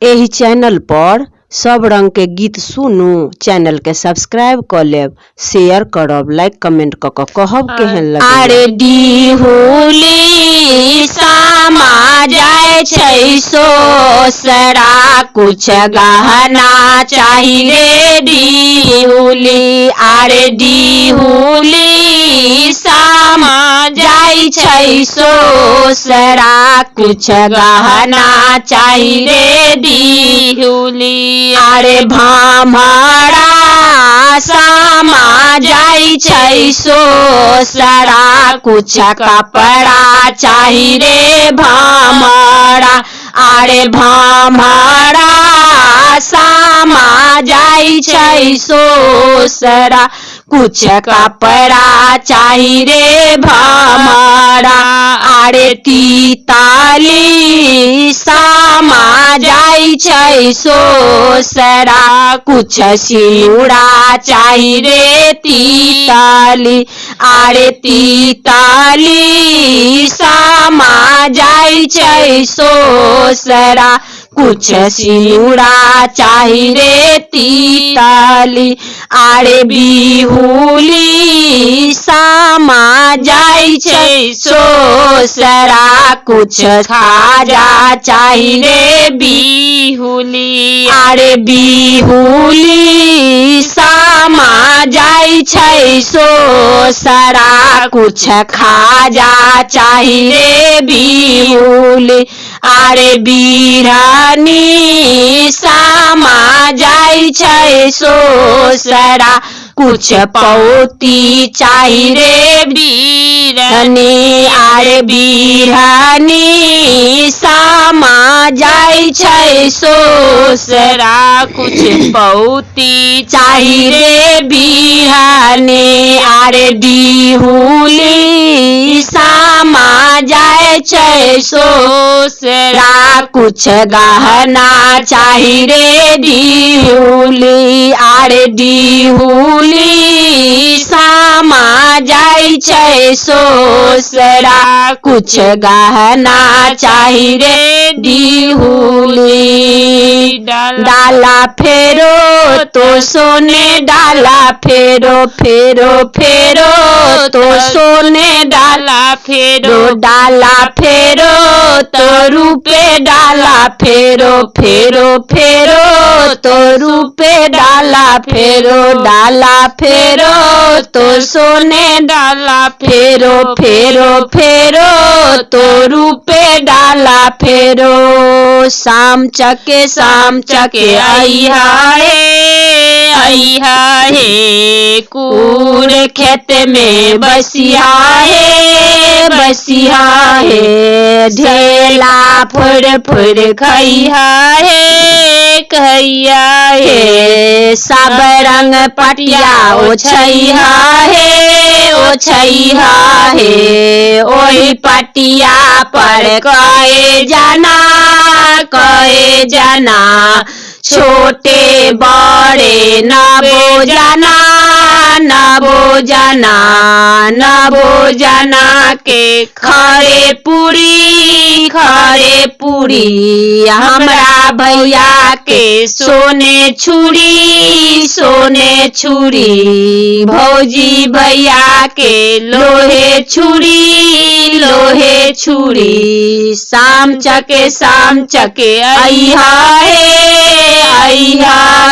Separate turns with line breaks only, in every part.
एही चैनल पर सब रंग के गीत सुनू। चैनल के सब्सक्राइब कर लेब, शेयर करब, लाइक कमेंट कहब केहन लगे।
अरे डिहुली सामा जाय छै सोसरा, कुछ गहना चाही रे डिहुली। अरे डिहुली सामा जाय छै सोसरा, कुछ गहना चाही रे डिहुली। अरे भामरा सामा जाय छै सोसरा, कुछ कपड़ा चाही रे भामरा। अरे भामरा सामा जाय छै सोसरा, कुछ कपड़ा चाही रे भामरा। अरे तीताली सामा जाय छै सोसरा, कुछ सिउड़ा चाही रे तीताली। अरे तीताली सामा जाय छै सोसरा, कुछ सिउड़ा चाही रे तीताली। अरे बिहुली सामा जाय छै सोसरा, कुछ खाजा चाही रे बिहुली। अरे बिहुली सामा जाय छै सोसरा, कुछ खाजा चाही रे बिहुली। अरे बिरहनी सामा जाय छै सोसरा, कुछ पौती चाही रे बिरहनी। अरे बिरहनी सामा जाय छै सोसरा, कुछ पौती चाही रे बिरहनी। अरे डिहुली सामा जाय छै सोसरा, कुछ गहना चाही रे डिहुली। अरे डिहुली सामा जाय छै सोसरा, कुछ गहना चाही रे डिहुली। डाला फेरो तो सोने डाला फेरो, फेरो फेरो तो सोने डाला फेरो। डाला फेरो तो रूपे डाला फेरो, फेरो फेरो तो रूपे डाला फेरो। डाला फेरो तो सोने डाला फेरो, फेरो फेरो तो रूपे डाला फेरो। शाम चके अइहा हे, कूड़ खेत में बसिया हे। ढेला फुर खइहा हे, सब रंग पटिया ओछइहा हे। ओही पटिया पर कए जना छोटे बड़े नबो जना के खरे पूरी। हमरा भैया के सोने छुरी, भौजी भैया के लोहे छुरी। शाम चके अइहा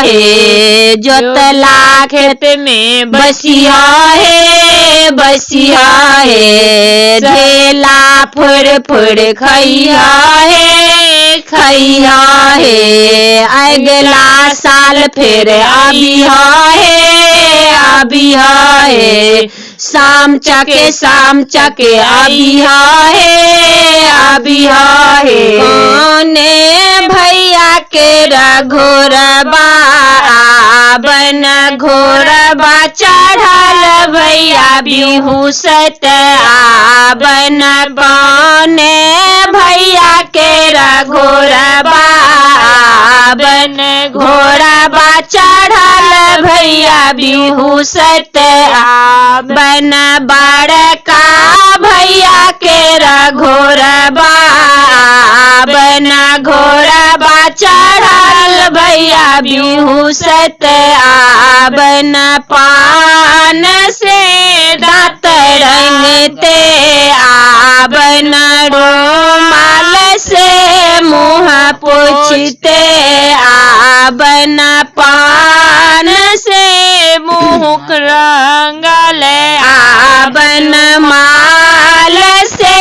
हे, जोतला खेत में बसिया हे। ढेला फुर खइहा हे, अगला साल फिर आबिहा हे। शाम चके आबिहा हे। कौने भैया के रघोरबा बन घोरबा चढ़ल भैया बिहू सत आबन। कौने भैया के रघोरबा बन घोरबा चढ़ल भैया बिहू सत आबन। बड़का भैया के रघोरबा बन घोरबा चढ़ भैया बिहुसत आबन पान से दांत रंगते आबन रुमाल से मुँह पोंछते आबन पान से मुँह रंगल आबन माल से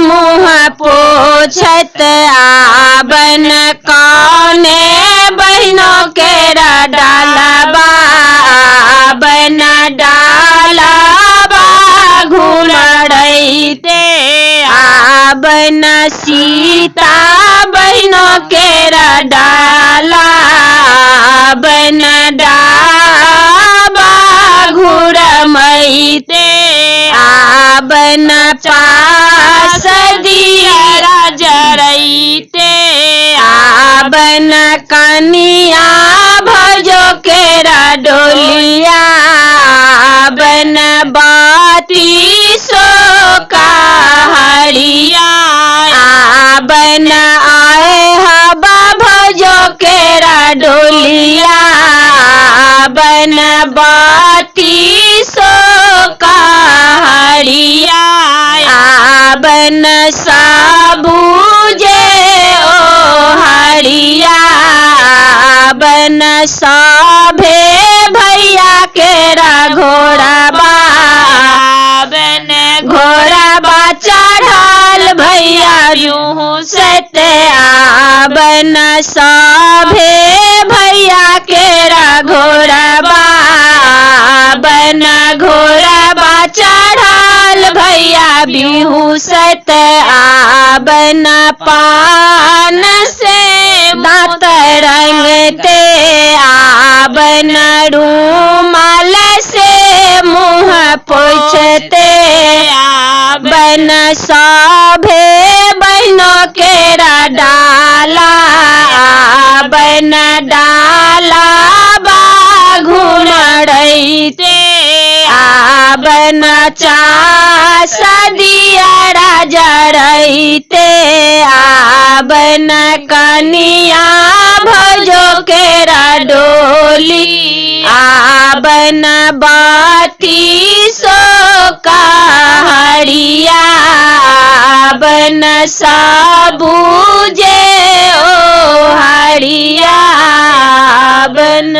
मुँह पोछत आबन कौने बहनों के डालबा आबन डालबा घुमड़ते आबन सीता बहनों के डाला आबन डाबा घुरमैते आबन पास दिया जरैते आबन कनिया भजो केरा डोलिया आबन बाती सो कहरिया आबन आए हबा भजो केरा डोलिया आबन बाती सो कहरिया आबन साबूजे ओ हरिया आबन साभे भैया केरा घोड़ाबा आबन घोड़ाबा चढ़ाल भैया बिहुसत आबन साभे भैया केरा घोड़ाबा आबन घोड़ाबा चढ़ाल भैया बिहुसत आबन पान से दांत रंगते आबन रुमाल से मुँह पोंछते आबन सभे बहनों केरा डाला आबन डालबा घुमड़ते आबन चास दिया जरैते आबन कनिया भजो केरा डोली आबन बाती सो कहरिया आबन साबूजे ओ हरिया आबन